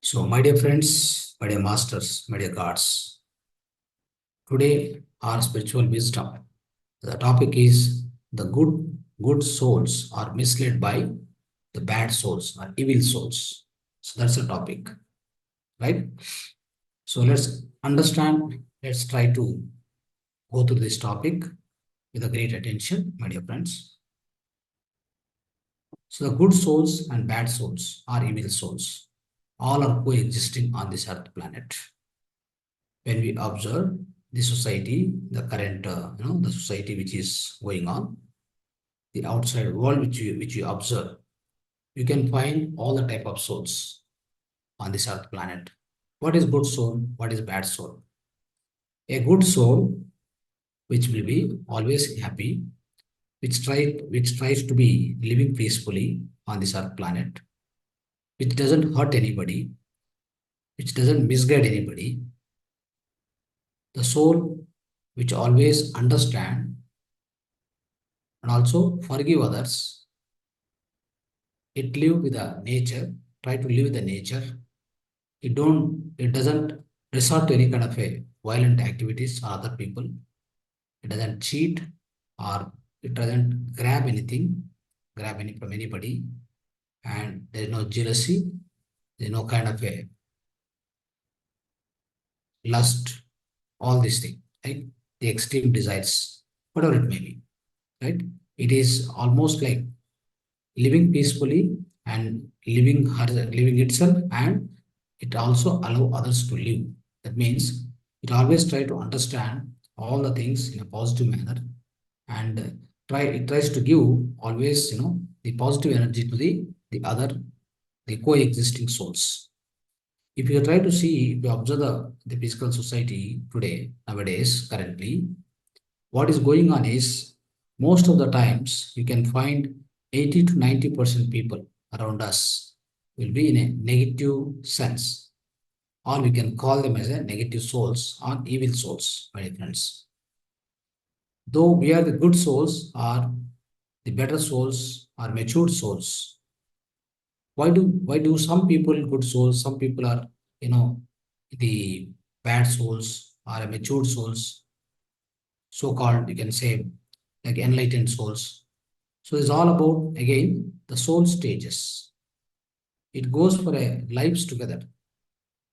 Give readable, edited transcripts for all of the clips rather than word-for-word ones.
So, my dear friends, my dear masters, my dear gods, today our spiritual wisdom. The topic is the good souls are misled by the bad souls or evil souls. So that's the topic, right? So let's understand. Let's try to go through this topic with a great attention, my dear friends. So the good souls and bad souls are evil souls. All are coexisting on this earth planet. When we observe the society, the current, the society which is going on, the outside world which you observe, you can find all the type of souls on this earth planet. What is good soul? What is bad soul? A good soul, which will be always happy, which tries to be living peacefully on this earth planet, which doesn't hurt anybody, which doesn't misguide anybody. The soul which always understand and also forgive others. It live with the nature, try to live with the nature. It doesn't resort to any kind of a violent activities or other people. It doesn't cheat or it doesn't grab any from anybody. And there is no jealousy, there is no kind of a lust, all these things, right? The extreme desires, whatever it may be, right? It is almost like living peacefully and living itself, and it also allow others to live. That means it always try to understand all the things in a positive manner, and it tries to give always the positive energy to the other, the coexisting souls. If you try to see, if you observe the physical society today, nowadays, currently, what is going on is most of the times you can find 80 to 90% people around us will be in a negative sense, or we can call them as a negative souls or evil souls, my friends. Though we are the good souls or the better souls or matured souls, why do some people good souls, some people are the bad souls or matured souls, so-called, you can say, like enlightened souls. So it's all about, again, the soul stages. It goes for a lives together.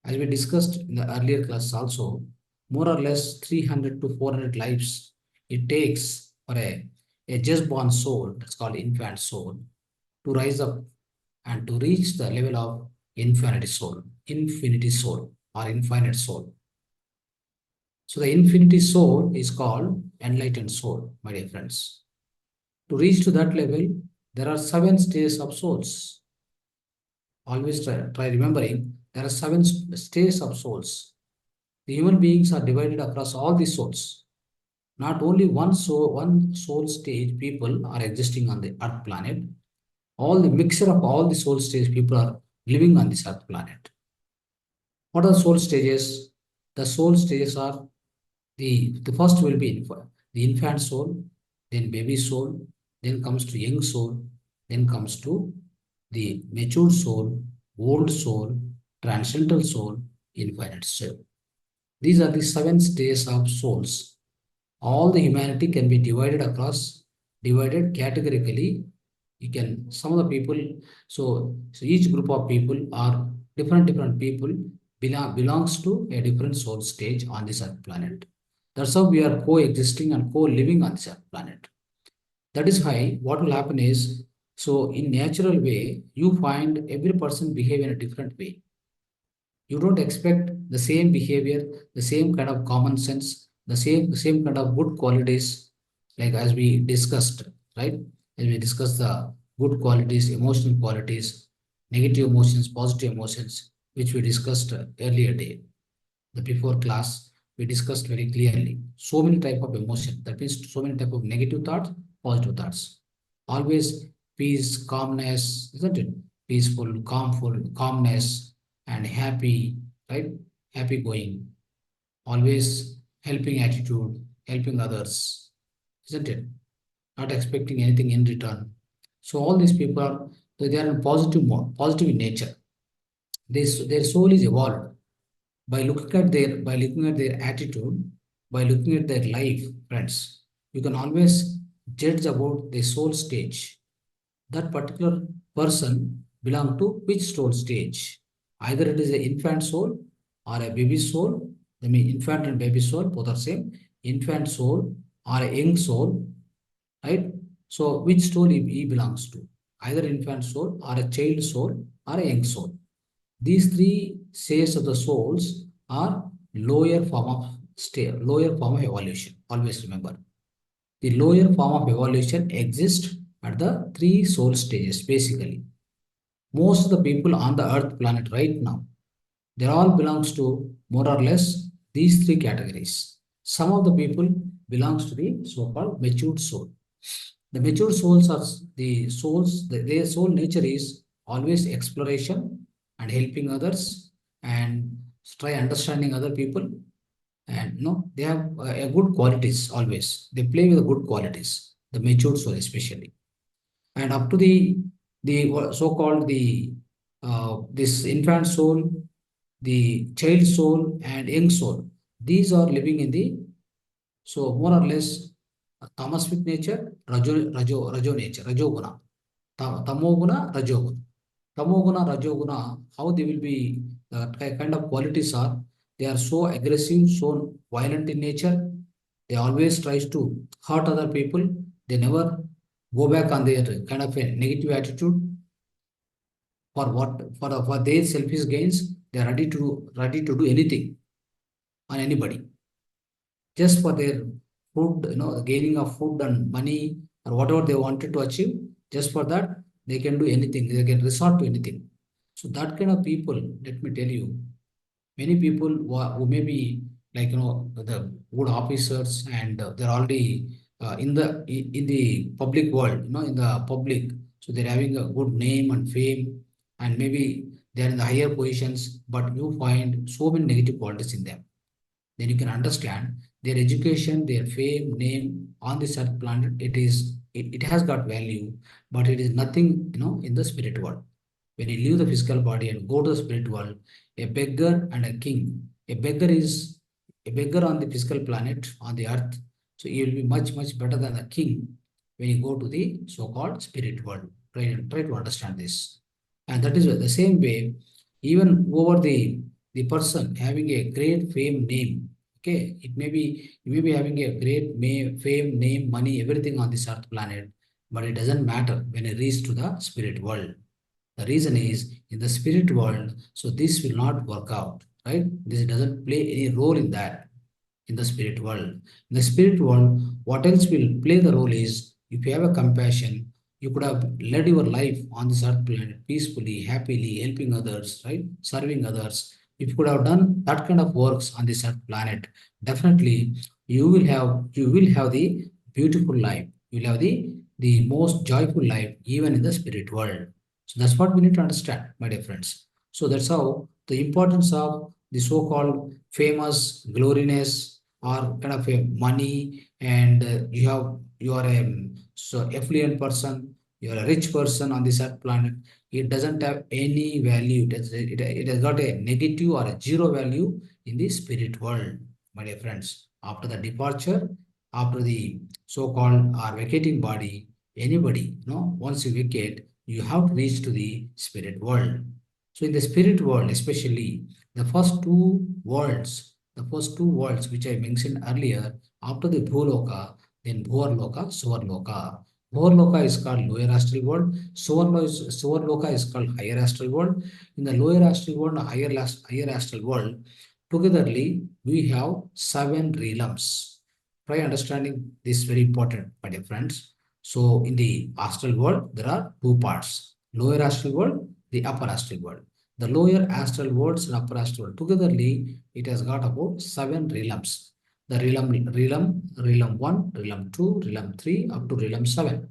As we discussed in the earlier class also, more or less 300 to 400 lives it takes for a just born soul, that's called infant soul, to rise up and to reach the level of infinity soul or infinite soul. So the infinity soul is called enlightened soul, my dear friends. To reach to that level, there are 7 stages of souls. Always try remembering there are 7 stages of souls. The human beings are divided across all the souls. Not only one soul stage people are existing on the earth planet. All the mixture of all the soul stage people are living on this earth planet. What are soul stages? The soul stages are the first will be the infant soul, then baby soul, then comes to young soul, then comes to the matured soul, old soul, transcendental soul, infinite soul. These are the 7 stages of souls. All the humanity can be divided categorically. Some of the people, so each group of people are different people belongs to a different soul stage on this earth planet. That's how we are coexisting and co-living on this earth planet. That is why what will happen is, so in natural way, you find every person behave in a different way. You don't expect the same behavior, the same kind of common sense, the same kind of good qualities, like as we discussed, right? As we discussed the good qualities, emotional qualities, negative emotions, positive emotions, which we discussed earlier day. The before class, we discussed very clearly. So many type of emotion. That means so many type of negative thoughts, positive thoughts. Always peace, calmness, isn't it? Peaceful, calmness, and happy, right? Happy going. Always helping attitude, helping others, isn't it? Not expecting anything in return. So all these people are, they are in positive mode, positive in nature. their soul is evolved by looking at their attitude, by looking at their life, friends. You can always judge about the soul stage. That particular person belong to which soul stage? Either it is an infant soul or a baby soul. I mean, infant and baby soul both are same. Infant soul or a young soul, right? So which soul he belongs to? Either infant soul or a child soul or a young soul. These three stages of the souls are lower form of evolution. Always remember, the lower form of evolution exists at the three soul stages. Basically, most of the people on the Earth planet right now, they all belongs to more or less these three categories. Some of the people belongs to the so-called matured soul. The mature souls are the souls, their soul nature is always exploration and helping others and try understanding other people. And they have a good qualities always. They play with the good qualities, the mature soul especially. And up to the so-called the this infant soul, the child soul, and young soul. These are living in the so more or less tamasic nature, rajo nature, rajoguna, tamoguna, rajoguna. Tamoguna, rajoguna, how they will be, kind of qualities are, they are so aggressive, so violent in nature. They always tries to hurt other people. They never go back on their kind of a negative attitude for their selfish gains. They are ready to do anything on anybody just for their food, gaining of food and money or whatever they wanted to achieve. Just for that, they can do anything. They can resort to anything. So that kind of people, let me tell you, many people who may be like the good officers and they're already in the public world, in the public. So they're having a good name and fame, and maybe they're in the higher positions, but you find so many negative qualities in them. Then you can understand their education, their fame, name on this earth planet. It has got value, but it is nothing, in the spirit world. When you leave the physical body and go to the spirit world, a beggar and a king. A beggar on the physical planet on the earth. So you will be much, much better than the king when you go to the so-called spirit world. Try to understand this. And that is the same way, even over the person having a great fame name. Okay, you may be having a great fame, name, money, everything on this earth planet, but it doesn't matter when it reaches to the spirit world. The reason is in the spirit world, so this will not work out, right? This doesn't play any role in that in the spirit world. In the spirit world, what else will play the role is if you have a compassion, you could have led your life on this earth planet peacefully, happily, helping others, right? Serving others. If you could have done that kind of works on this earth planet, definitely you will have the beautiful life. You will have the most joyful life even in the spirit world. So that's what we need to understand, my dear friends. So that's how the importance of the so-called famous gloriness or kind of a money, and you are a so affluent person, you are a rich person on this earth planet. It doesn't have any value. It has got a negative or a zero value in the spirit world, my dear friends. After the departure, after the so-called or vacating body, anybody, once you vacate, you have to reach to the spirit world. So in the spirit world, especially the first two worlds which I mentioned earlier, after the Bhuloka, then Bhuvarloka, Suvarloka. Bhuvarloka is called lower astral world. Suvarloka is called higher astral world. In the lower astral world and higher astral world, togetherly we have seven realms. Try understanding this, very important, my dear friends. So in the astral world, there are two parts: lower astral world, the upper astral world. The lower astral worlds and upper astral world togetherly, it has got about seven realms. The realm one, realm two, realm three, up to realm seven.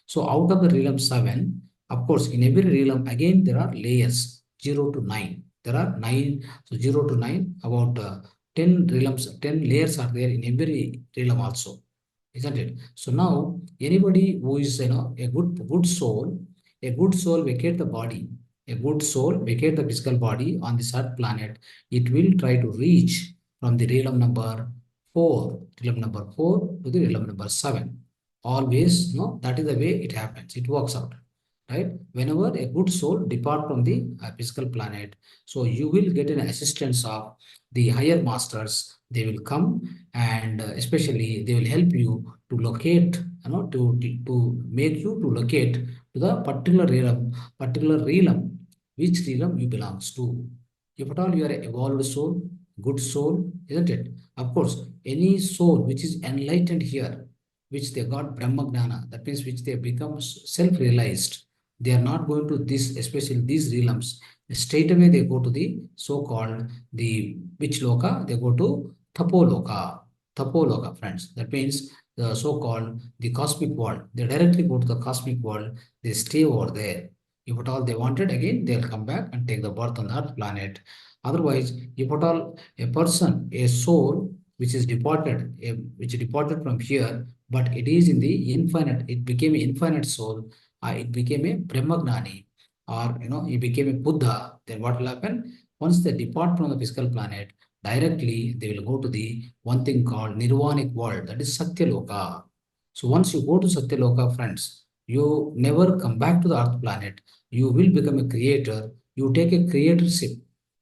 So out of the realm seven, of course, in every realm again there are layers, 0 to 9. There are nine, so 0 to 9, about 10 layers are there in every realm also, isn't it? So now anybody who is a good soul vacate the body, A good soul vacate the physical body on this earth planet. It will try to reach from the realm number 4, realm number 4 to the realm number 7. Always, no, that is the way it happens. It works out, right? Whenever a good soul depart from the physical planet, so you will get an assistance of the higher masters. They will come, and especially they will help you to locate, to make you to locate to the particular realm, which realm you belongs to. If at all you are an evolved soul, good soul, isn't it? Of course, any soul which is enlightened here, which they got Brahma Gnana, that means which they become self-realized, they are not going to this, especially these realms. Straight away they go to the so-called the which loka? They go to Tapoloka. Tapoloka, friends. That means the so-called the cosmic world. They directly go to the cosmic world. They stay over there. If at all they wanted, again they'll come back and take the birth on the Earth planet. Otherwise, if at all a person, a soul which is departed, which departed from here, but it is in the infinite, it became an infinite soul, it became a Brahmagnani, or it became a Buddha, then what will happen? Once they depart from the physical planet, directly they will go to the one thing called Nirvanic world, that is Satyaloka. So once you go to Satyaloka, friends, you never come back to the Earth planet. You will become a creator. You take a creatorship.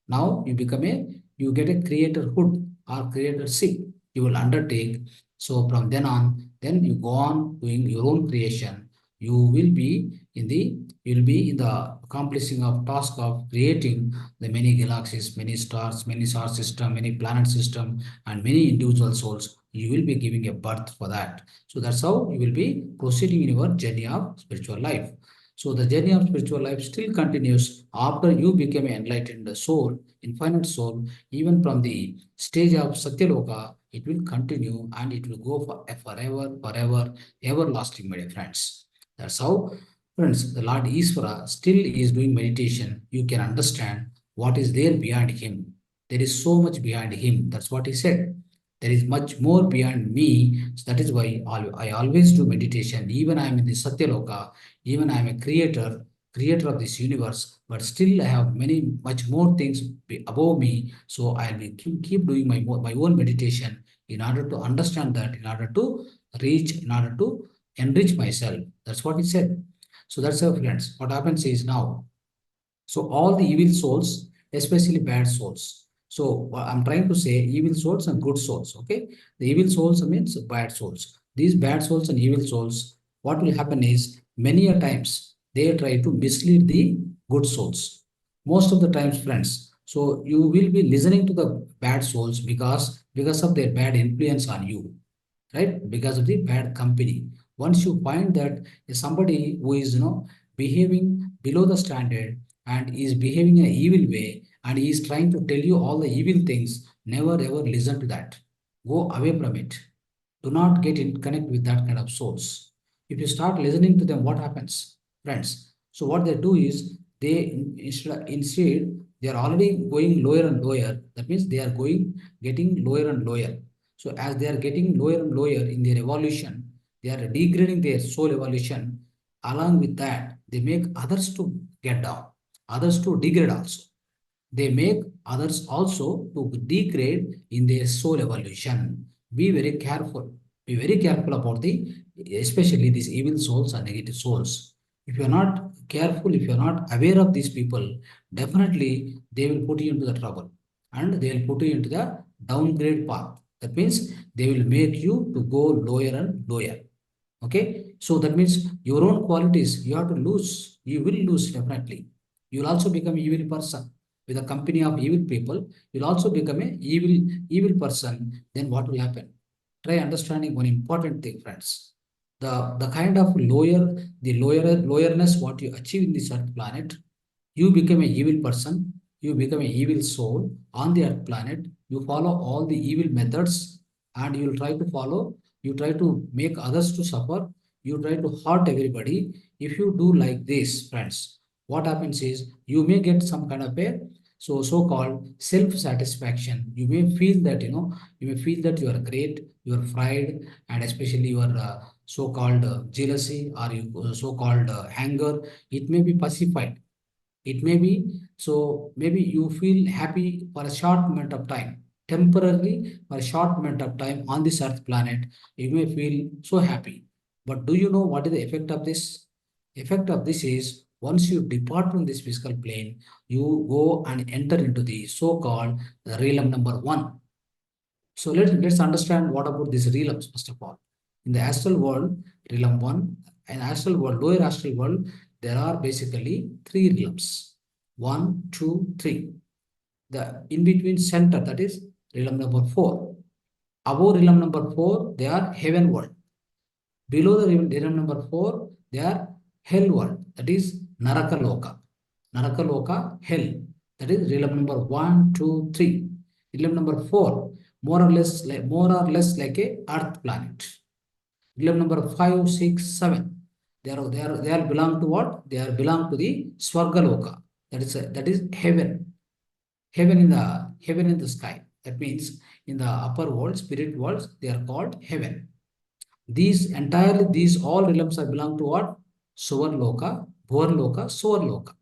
Now you get a creatorhood or creatorship. You will undertake. So from then on, then you go on doing your own creation. You will be in the accomplishing of task of creating the many galaxies, many stars, many star system, many planet system, and many individual souls. You will be giving a birth for that. So that's how you will be proceeding in your journey of spiritual life. So the journey of spiritual life still continues after you become an enlightened soul, infinite soul. Even from the stage of Satyaloka, it will continue and it will go for forever, forever, everlasting, my dear friends. That's how, friends, the Lord Ishvara still is doing meditation. You can understand what is there behind him. There is so much behind him. That's what he said. There is much more beyond me. So that is why I always do meditation. Even I am in the Satyaloka, even I am a creator of this universe, but still I have much more things above me. So I'll be keep doing my own meditation in order to understand that, in order to reach, in order to enrich myself. That's what he said. So that's how, friends. What happens is now, so all the evil souls, especially bad souls. So what I'm trying to say evil souls and good souls. Okay, the evil souls means bad souls. These bad souls and evil souls, what will happen is many a times they try to mislead the good souls. Most of the times, friends. So you will be listening to the bad souls because of their bad influence on you, right? Because of the bad company. Once you find that somebody who is behaving below the standard and is behaving in an evil way and he is trying to tell you all the evil things, never ever listen to that. Go away from it. Do not get in connect with that kind of souls. If you start listening to them, what happens, friends? So what they do is instead they are already going lower and lower. That means they are getting lower and lower. So as they are getting lower and lower in their evolution, they are degrading their soul evolution. Along with that, they make others to get down, others to degrade also. They make others also to degrade in their soul evolution. Be very careful. Be very careful about especially these evil souls and negative souls. If you are not careful, if you are not aware of these people, definitely they will put you into the trouble and they will put you into the downgrade path. That means they will make you to go lower and lower. Okay, so that means your own qualities you have to lose. You will lose definitely. You will also become evil person with a company of evil people. You'll also become a evil person. Then what will happen? Try understanding one important thing, friends. The kind of lowerness what you achieve in this earth planet, you become an evil person, you become an evil soul on the earth planet, you follow all the evil methods and you try to make others to suffer, you try to hurt everybody. If you do like this, friends, what happens is you may get some kind of a so-called self-satisfaction. You may feel that, you may feel that you are great, you are pride, and especially your so-called jealousy or so-called anger, it may be pacified. It may be, so maybe you feel happy for a short moment of time, temporarily for a short moment of time on this earth planet, you may feel so happy. But do you know what is the effect of this? Effect of this is once you depart from this physical plane, you go and enter into the so-called realm number one. So let's understand what about these realms first of all. In the astral world, realm one, and astral world, lower astral world, there are basically three realms. One, two, three. The in between center, that is realm number four. Above realm number four, they are heaven world. Below the realm number four, they are hell world. That is Naraka Loka. Naraka Loka, hell. That is realm number one, two, three. Realm number four, more or less like a Earth planet. Realm number five, six, seven. They are belong to what? They are belong to the Swarga Loka. That is heaven. Heaven in the sky. That means in the upper world, spirit worlds, they are called heaven. These all realms are belong to what? Suvarloka, Bhuvarloka, Suvarloka.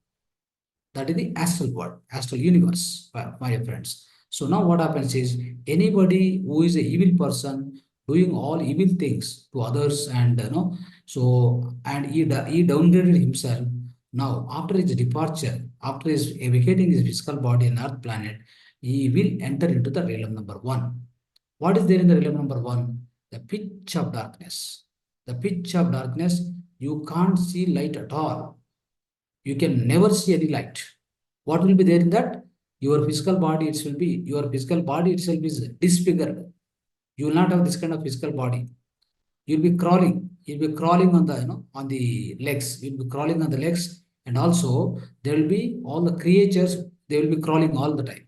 That is the astral world, astral universe, my friends. So now what happens is anybody who is a evil person doing all evil things to others and and he downgraded himself. Now after his departure, after his vacating his physical body on earth planet, he will enter into the realm number one. What is there in the realm number one? The pitch of darkness. The pitch of darkness, you can't see light at all. You can never see any light. What will be there in that? Your physical body itself is disfigured. You will not have this kind of physical body. You'll be crawling. You'll be crawling on the on the legs. You'll be crawling on the legs, and also there will be all the creatures. They will be crawling all the time.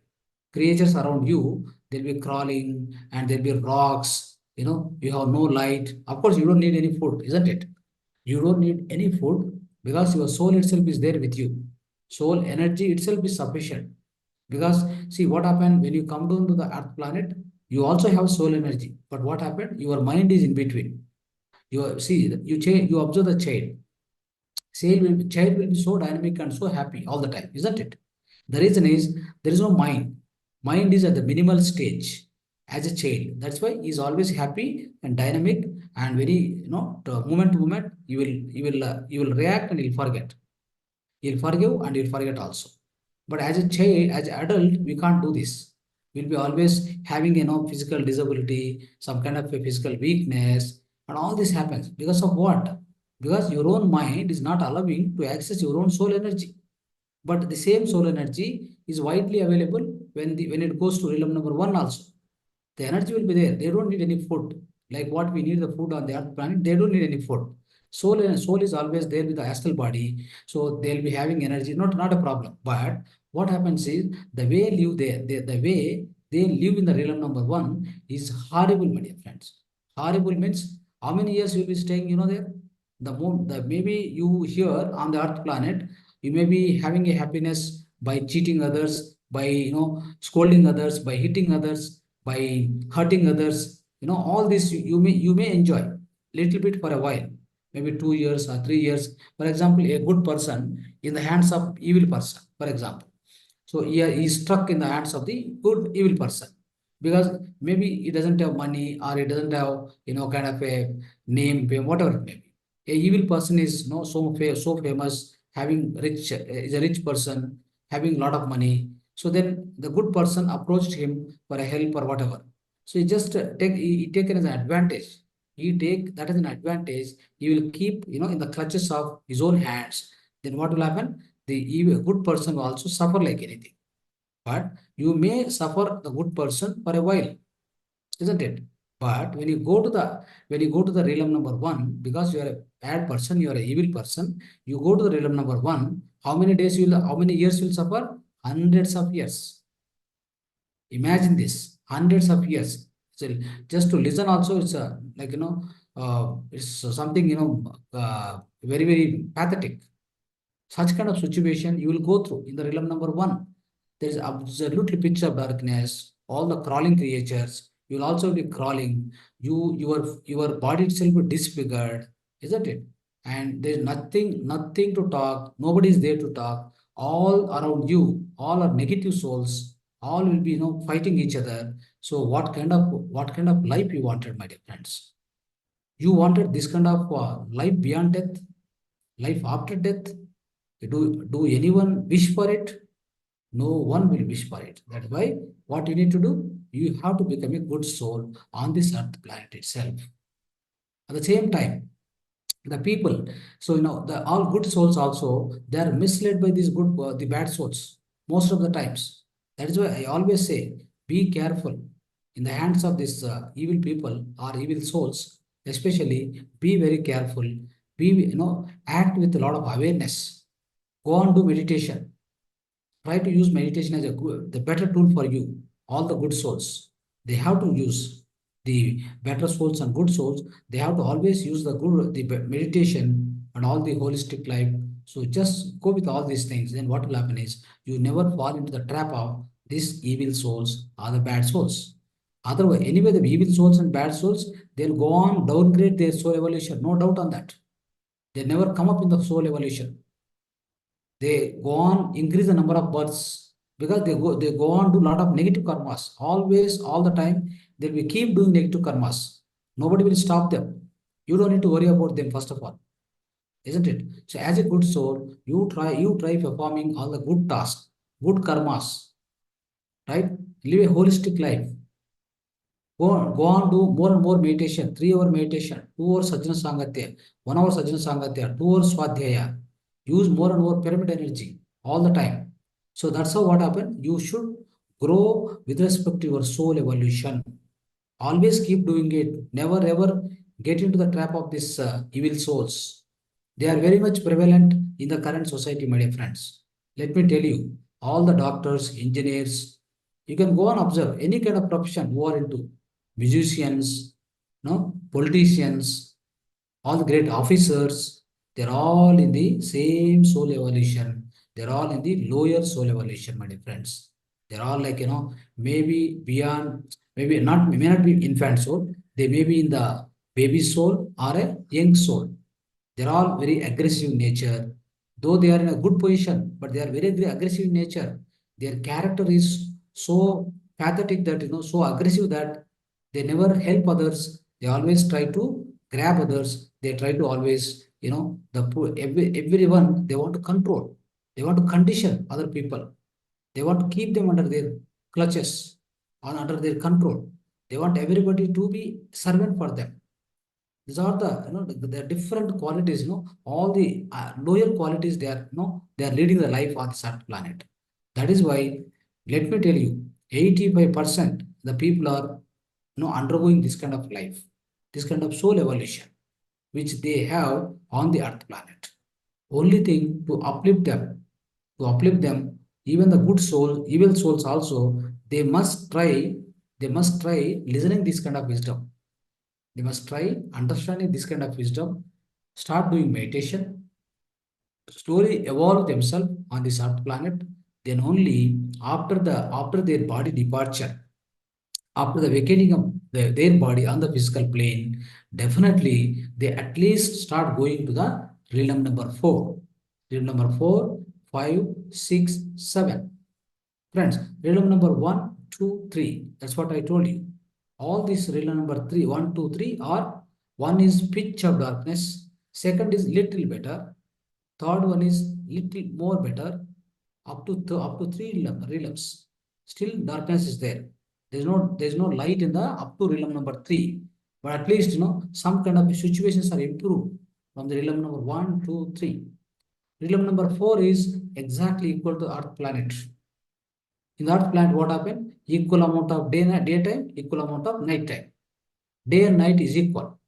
Creatures around you, they'll be crawling, and there'll be rocks. You have no light. Of course, you don't need any food, isn't it? You don't need any food because your soul itself is there with you. Soul energy itself is sufficient. Because see what happened when you come down to the earth planet, you also have soul energy. But what happened? Your mind is in between. You observe the child. Child will be so dynamic and so happy all the time, isn't it? The reason is there is no mind. Mind is at the minimal stage as a child. That's why he's always happy and dynamic and very, to moment to moment, you will react and you'll forget. You'll forgive and you'll forget also. But as a child, as an adult, we can't do this. We'll be always having, physical disability, some kind of a physical weakness, and all this happens because of what? Because your own mind is not allowing to access your own soul energy. But the same soul energy is widely available when it goes to realm number one also. The energy will be there. They don't need any food. Like what we need the food on the earth planet, they don't need any food. Soul is always there with the astral body. So they'll be having energy, not a problem. But what happens is the way live there, the way they live in the realm number one is horrible, my dear friends. Horrible means how many years you'll be staying, there? The maybe you here on the earth planet, you may be having a happiness by cheating others, by scolding others, by hitting others, by hurting others. All this you may enjoy little bit for a while, maybe 2 years or 3 years. For example, a good person in the hands of evil person, for example. So he is stuck in the hands of the good evil person because maybe he doesn't have money or he doesn't have kind of a name, fame, whatever it may be. A evil person is so famous, having is a rich person, having a lot of money. So then the good person approached him for a help or whatever. So he just he take it as an advantage. He take that as an advantage. He will keep in the clutches of his own hands. Then what will happen? The evil good person will also suffer like anything. But you may suffer the good person for a while, isn't it? But when you go to the realm number one, because you are a bad person, you are an evil person, you go to the realm number one, how many years you will suffer? Hundreds of years. Imagine this, hundreds of years. So just to listen also, it's it's something very very pathetic. Such kind of situation you will go through in the realm number one. There is absolutely pitch of darkness, all the crawling creatures. You will also be crawling. Your body itself will be disfigured, isn't it? And there is nothing to talk. Nobody is there to talk. all around you, all are negative souls, all will be, fighting each other. So what kind of life you wanted, my dear friends? You wanted this kind of life beyond death, life after death? Do anyone wish for it? No one will wish for it. That's why what you need to do, you have to become a good soul on this earth planet itself. At the same time, the people, so the all good souls also, they are misled by these the bad souls most of the times. That is why I always say, be careful in the hands of these evil people or evil souls. Especially, be very careful. Be, act with a lot of awareness. Go on, do meditation. Try to use meditation as the better tool for you. All the good souls, they have to use the better souls and good souls. They have to always use the meditation and all the holistic life. So just go with all these things. Then what will happen is you never fall into the trap of these evil souls or the bad souls. Otherwise, anyway, the evil souls and bad souls, they'll go on downgrade their soul evolution. No doubt on that. They never come up in the soul evolution. They go on increase the number of births because they go on do a lot of negative karmas. Always, all the time, they will keep doing negative karmas. Nobody will stop them. You don't need to worry about them, first of all, isn't it? So as a good soul, you try performing all the good tasks, good karmas, right? Live a holistic life. Go on, do more and more meditation, 3 hour meditation, 2 hour Sajjana Sangatya, 1 hour Sajjana Sangatya, 2 hour Swadhyaya. Use more and more pyramid energy all the time. So that's how what happened. You should grow with respect to your soul evolution. Always keep doing it. Never ever get into the trap of these evil souls. They are very much prevalent in the current society, my dear friends. Let me tell you, all the doctors, engineers, you can go and observe any kind of profession who are into musicians, no, politicians, all the great officers, they're all in the same soul evolution. They're all in the lower soul evolution, my dear friends. They're all like, maybe beyond, maybe not, may not be infant soul. They may be in the baby soul or a young soul. They're all very aggressive in nature. Though they are in a good position, but they are very, very aggressive in nature. Their character is so pathetic that, so aggressive that they never help others. They always try to grab others. They try to always, everyone, they want to control. They want to condition other people. They want to keep them under their clutches or under their control. They want everybody to be servant for them. These are the different qualities, all the lower qualities, they are, they are leading the life on this earth planet. That is why, let me tell you, 85% the people are, undergoing this kind of life, this kind of soul evolution, which they have on the earth planet. Only thing to uplift them, even the good soul, evil souls also, they must try listening this kind of wisdom. They must try understanding this kind of wisdom, start doing meditation, slowly evolve themselves on this earth planet. Then only after their body departure, after the vacating of their body on the physical plane, definitely they at least start going to the realm number 4. Realm number 4, 5, 6, 7. Friends, realm number 1, 2, 3. That's what I told you. All these realm number 3, 1, 2, 3 are, one is pitch of darkness, second is little better, third one is little more better, up to 3 realms. Still darkness is there. There's no light in the up to realm number 3. But at least some kind of situations are improved from the realm number 1, 2, 3. Realm number 4 is exactly equal to Earth planet. In the Earth planet, what happened? Equal amount of daytime, equal amount of night time. Day and night is equal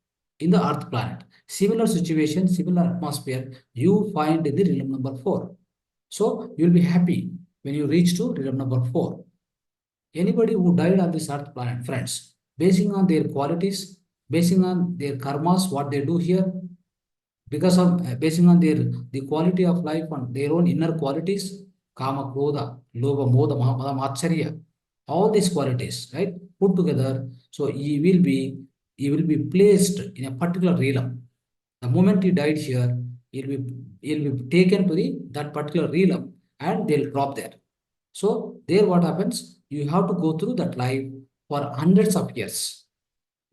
in the Earth planet. Similar situation, similar atmosphere, you find in the realm number 4. So you'll be happy when you reach to realm number 4. Anybody who died on this Earth planet, friends, basing on their qualities, basing on their karmas, what they do here, because of basing on the quality of life and their own inner qualities, kama, krodha, lobha, modha, mahamada, matcharya, all these qualities, right, put together. So he will be placed in a particular realm. The moment he died here, he'll be taken to that particular realm. and they'll drop there. So there what happens? You have to go through that life for hundreds of years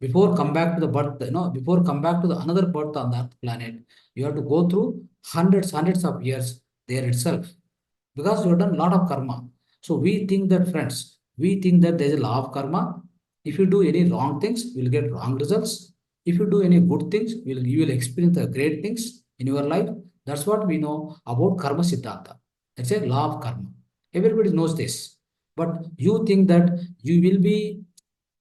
before come back to the birth, before come back to the another birth on that planet. You have to go through hundreds of years there itself because you have done a lot of karma. So we think that, friends, we think that there is a law of karma. If you do any wrong things, you will get wrong results. If you do any good things, you will experience the great things in your life. That's what we know about karma siddhanta. That's a law of karma. Everybody knows this. But you think that you will be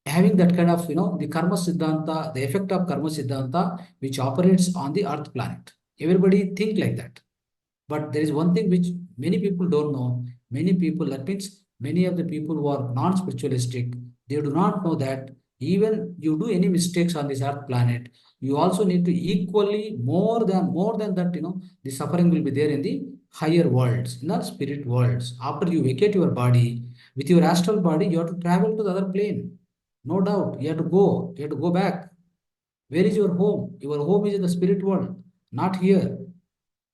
having that kind of, the karma siddhanta, the effect of karma siddhanta, which operates on the earth planet. Everybody think like that. But there is one thing which many people don't know. Many people, that means many of the people who are non-spiritualistic, they do not know that even you do any mistakes on this earth planet, you also need to equally more than that, the suffering will be there in the higher worlds, in the spirit worlds. After you vacate your body, with your astral body, you have to travel to the other plane. No doubt, you have to go back. Where is your home? Your home is in the spirit world, not here.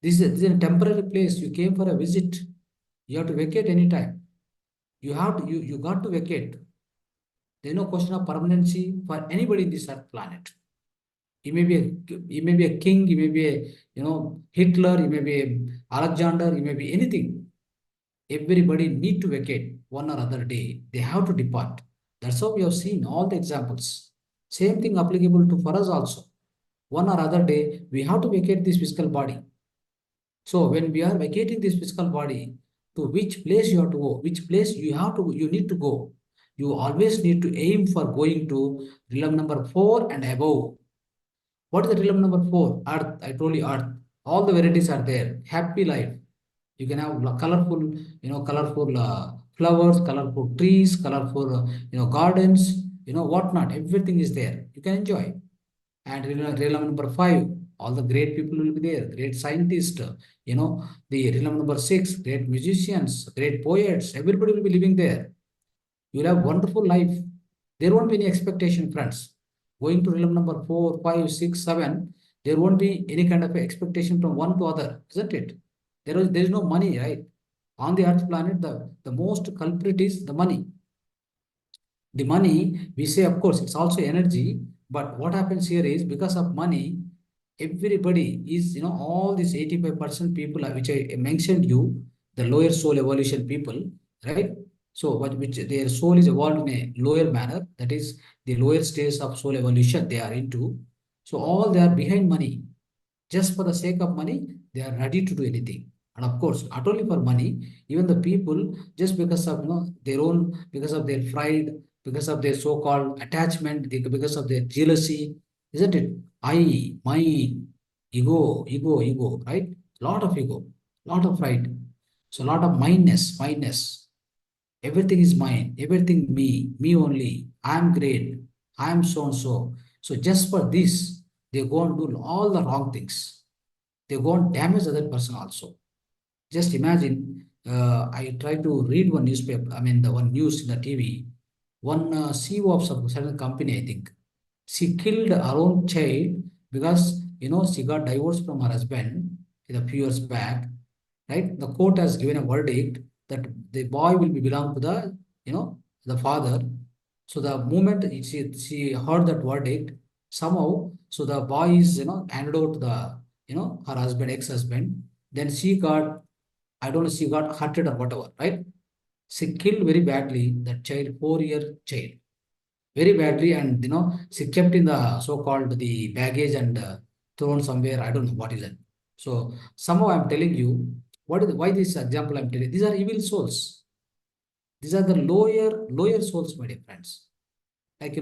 This is a temporary place. You came for a visit. You have to vacate anytime. You got to vacate. There's no question of permanency for anybody in this earth planet. He may be a king, he may be a Hitler, he may be a Alexander, he may be anything. Everybody need to vacate one or other day. They have to depart. That's how we have seen all the examples. Same thing applicable to for us also. One or other day, we have to vacate this physical body. So when we are vacating this physical body, to which place you have to go, which place you need to go. You always need to aim for going to realm number 4 and above. What is the realm number 4? Earth. I told you Earth. All the varieties are there. Happy life. You can have colorful flowers, colorful trees, colorful, gardens, whatnot. Everything is there. You can enjoy. And realm number 5, all the great people will be there, great scientists, the realm number 6, great musicians, great poets, everybody will be living there. You'll have wonderful life. There won't be any expectation, friends. Going to realm number 4, 5, 6, 7, there won't be any kind of expectation from one to other, isn't it? There is no money, right? On the earth planet, the most culprit is the money. The money, we say, of course, it's also energy, but what happens here is because of money, everybody is, all these 85% people, which I mentioned you, the lower soul evolution people, right? So, which their soul is evolved in a lower manner, that is the lower stage of soul evolution they are into. So, all they are behind money. Just for the sake of money, they are ready to do anything. And of course, not only for money, even the people, just because of their own, because of their pride, because of their so-called attachment, because of their jealousy, isn't it? I, mine, ego, right? Lot of ego, lot of pride. So lot of mineness. Everything is mine, everything me only. I'm great. I'm so and so. So just for this, they go and do all the wrong things. They go and damage other person also. Just imagine, I try to read one newspaper, I mean the one news in the TV. One CEO of some certain company, I think, she killed her own child because she got divorced from her husband a few years back. Right? The court has given a verdict that the boy will be belong to the father. So the moment she heard that verdict, somehow, so the boy is handed over to the her husband, ex-husband. Then she got, I don't know, she got hurted or whatever, right? She killed very badly that child, 4-year child, very badly, and she kept in the so-called the baggage and thrown somewhere. I don't know what is it. So somehow I'm telling you what is why this example I'm telling. These are evil souls. These are the lower souls, my dear friends. Like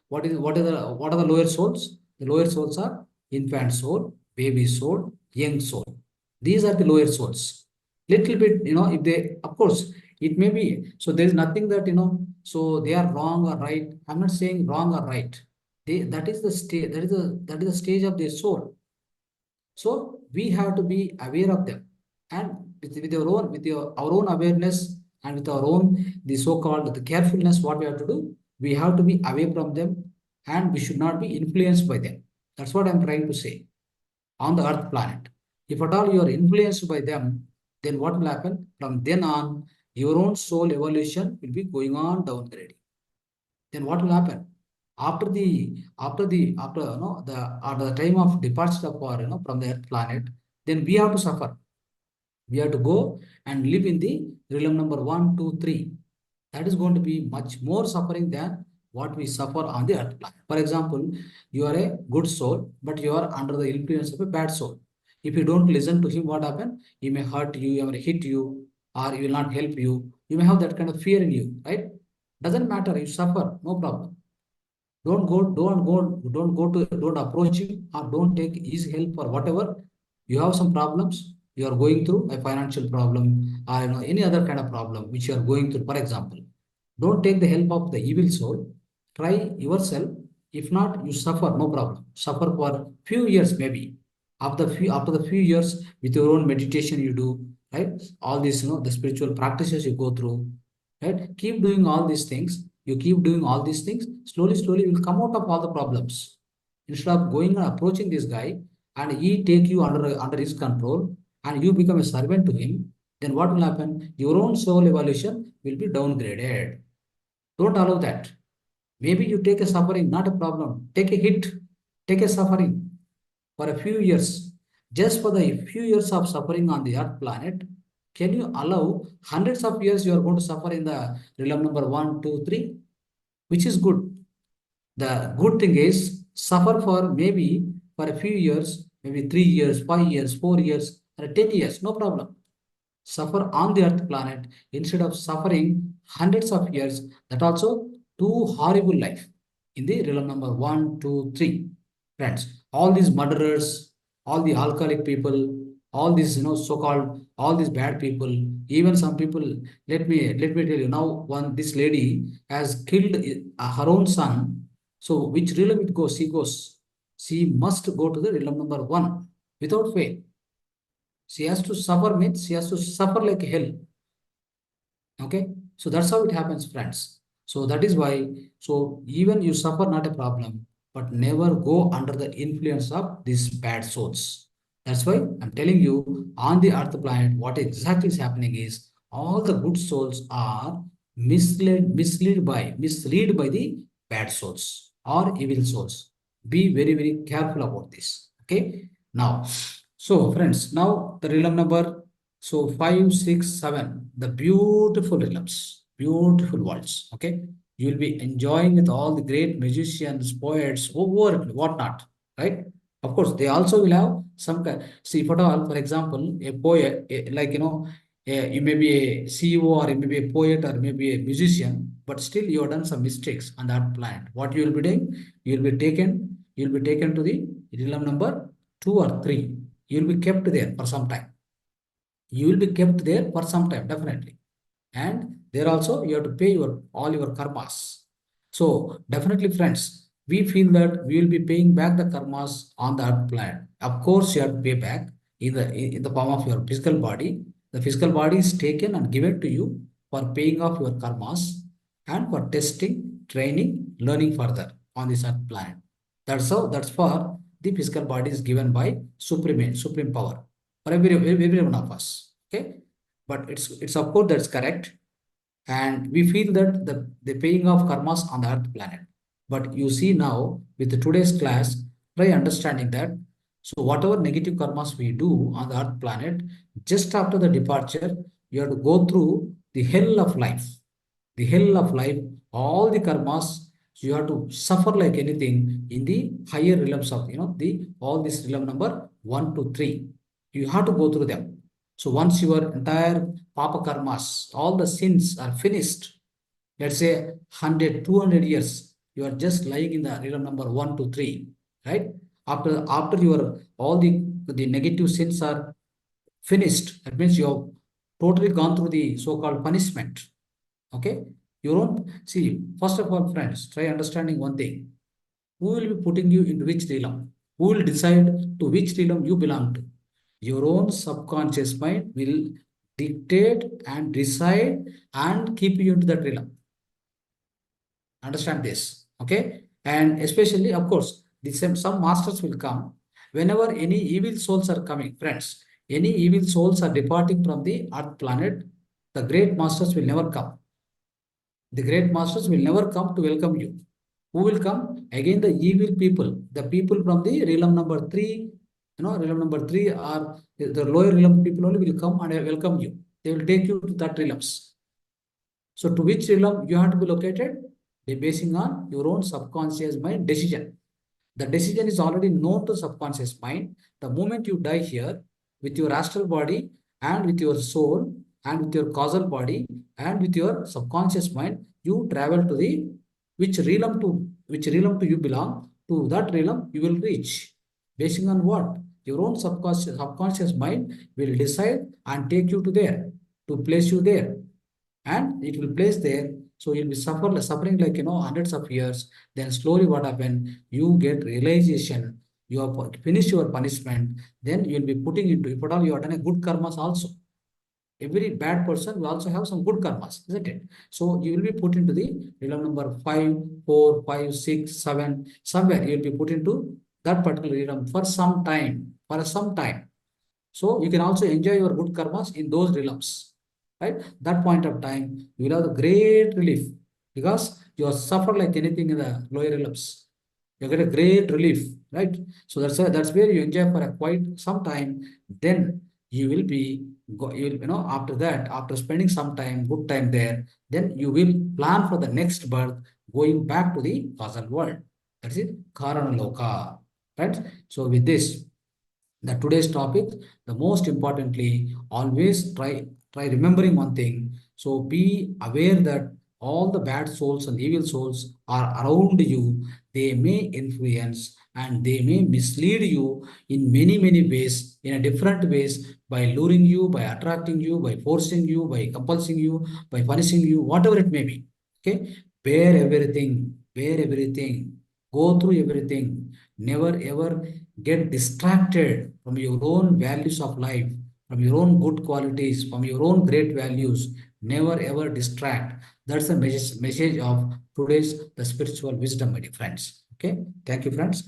what are the lower souls? The lower souls are infant soul, baby soul, young soul. These are the lower souls. Little bit, if they, of course, it may be. So there is nothing that so they are wrong or right. I'm not saying wrong or right. That is the stage. That is the stage of their soul. So we have to be aware of them, and our own awareness and with our own the so-called the carefulness, what we have to do, we have to be away from them, and we should not be influenced by them. That's what I'm trying to say. On the Earth planet, if at all you are influenced by them, then what will happen? From then on, your own soul evolution will be going on downgrading. Then what will happen? After the time of departure of our, from the Earth planet, then we have to suffer. We have to go and live in the realm number 1, 2, 3. That is going to be much more suffering than what we suffer on the earth planet. For example, you are a good soul, but you are under the influence of a bad soul. If you don't listen to him, what happens? He may hurt you, he may hit you, or he will not help you. You may have that kind of fear in you, right? Doesn't matter, you suffer, no problem. Don't approach him or don't take his help or whatever. You have some problems, you are going through a financial problem or any other kind of problem which you are going through, for example. Don't take the help of the evil soul. Try yourself. If not, you suffer, no problem. Suffer for few years maybe. After the few years with your own meditation you do, right? All these, the spiritual practices you go through, right? Keep doing all these things. You keep doing all these things, slowly you will come out of all the problems. Instead of going and approaching this guy and he take you under his control and you become a servant to him, then what will happen? Your own soul evolution will be downgraded. Don't allow that. Maybe you take a suffering, not a problem. Take a hit, take a suffering for a few years. Just for the few years of suffering on the earth planet, can you allow hundreds of years you are going to suffer in the realm number 1, 2, 3? Which is good. The good thing is suffer for maybe for a few years, maybe 3 years, 5 years, 4 years, or 10 years, no problem. Suffer on the earth planet instead of suffering hundreds of years. That also too horrible life in the realm number 1, 2, 3. Friends, all these murderers, all the alcoholic people, all these so-called all these bad people, even some people. Let me tell you now. This lady has killed her own son. So which realm it goes? She goes. She must go to the realm number 1 without fail. She has to suffer means she has to suffer like hell. Okay, so that's how it happens, friends. So that is why, so even you suffer, not a problem, but never go under the influence of these bad souls. That's why I'm telling you, on the earth planet, what exactly is happening is all the good souls are misled by the bad souls or evil souls. Be very, very careful about this. Okay, now, so friends, now the realm number, so 5, 6, 7, the beautiful realms, beautiful worlds. Okay, you will be enjoying with all the great musicians, poets, whatnot, right? Of course, they also will have some kind. See, if at all, for example, a poet, like you may be a CEO or you may be a poet or maybe a musician, but still you have done some mistakes on that planet. What you will be doing? You will be taken to the realm number 2 or 3. You will be kept there for some time. You will be kept there for some time, definitely. And there also you have to pay all your karmas. So definitely, friends, we feel that we will be paying back the karmas on the earth planet. Of course, you have to pay back in the form of your physical body. The physical body is taken and given to you for paying off your karmas and for testing, training, learning further on this earth planet. That's for the physical body is given by supreme power for every one of us. Okay, but it's of course that's correct, and we feel that the paying of karmas on the earth planet. But you see now with today's class, try understanding that. So whatever negative karmas we do on the earth planet, just after the departure, you have to go through the hell of life. The hell of life, all the karmas, so you have to suffer like anything in the higher realms of the all this realm number 1 to 3. You have to go through them. So once your entire papa karmas, all the sins are finished, let's say 100, 200 years, you are just lying in the realm number 1 to 3, right? After your all the negative sins are finished, that means you have totally gone through the so-called punishment. Okay, you don't see. First of all, friends, try understanding one thing. Who will be putting you into which realm? Who will decide to which realm you belong to? Your own subconscious mind will dictate and decide and keep you into that realm. Understand this, okay? And especially, of course, some masters will come whenever any evil souls are coming, friends. any evil souls are departing from the earth planet, the great masters will never come. The great masters will never come to welcome you. Who will come? Again, the evil people, the people from the realm number three, realm number three are the lower realm people only will come and welcome you. They will take you to that realms. So to which realm you have to be located? Basing on your own subconscious mind decision. The decision is already known to subconscious mind. The moment you die here, with your astral body and with your soul and with your causal body and with your subconscious mind, you travel to the which realm to you belong. To that realm you will reach. Basing on what? Your own subconscious mind will decide and take you to there, to place you there, and it will place there. So you'll be suffering like hundreds of years. Then slowly what happen? You get realization. You have finished your punishment. Then you'll be putting into, if at all you have done a good karmas also. Every bad person will also have some good karmas, isn't it? So you will be put into the realm number 5, 4, 5, 6, 7. Somewhere you will be put into that particular realm for some time. For some time. So you can also enjoy your good karmas in those realms, right? That point of time, you will have the great relief because you have suffered like anything in the lower realms. You get a great relief, right? So that's where you enjoy for a quite some time. Then you will be after that, after spending some time, good time there, then you will plan for the next birth, going back to the causal world. That's it, Karana Loka, right? So with this, the today's topic, the most importantly, always try remembering one thing. So be aware that all the bad souls and evil souls are around you. They may influence and they may mislead you in many ways, in a different ways, by luring you, by attracting you, by forcing you, by compulsing you, by punishing you, whatever it may be. Okay, bear everything, go through everything. Never ever get distracted from your own values of life, from your own good qualities, from your own great values. Never ever distract. That's the message of today's the spiritual wisdom, my dear friends. Okay, thank you, friends.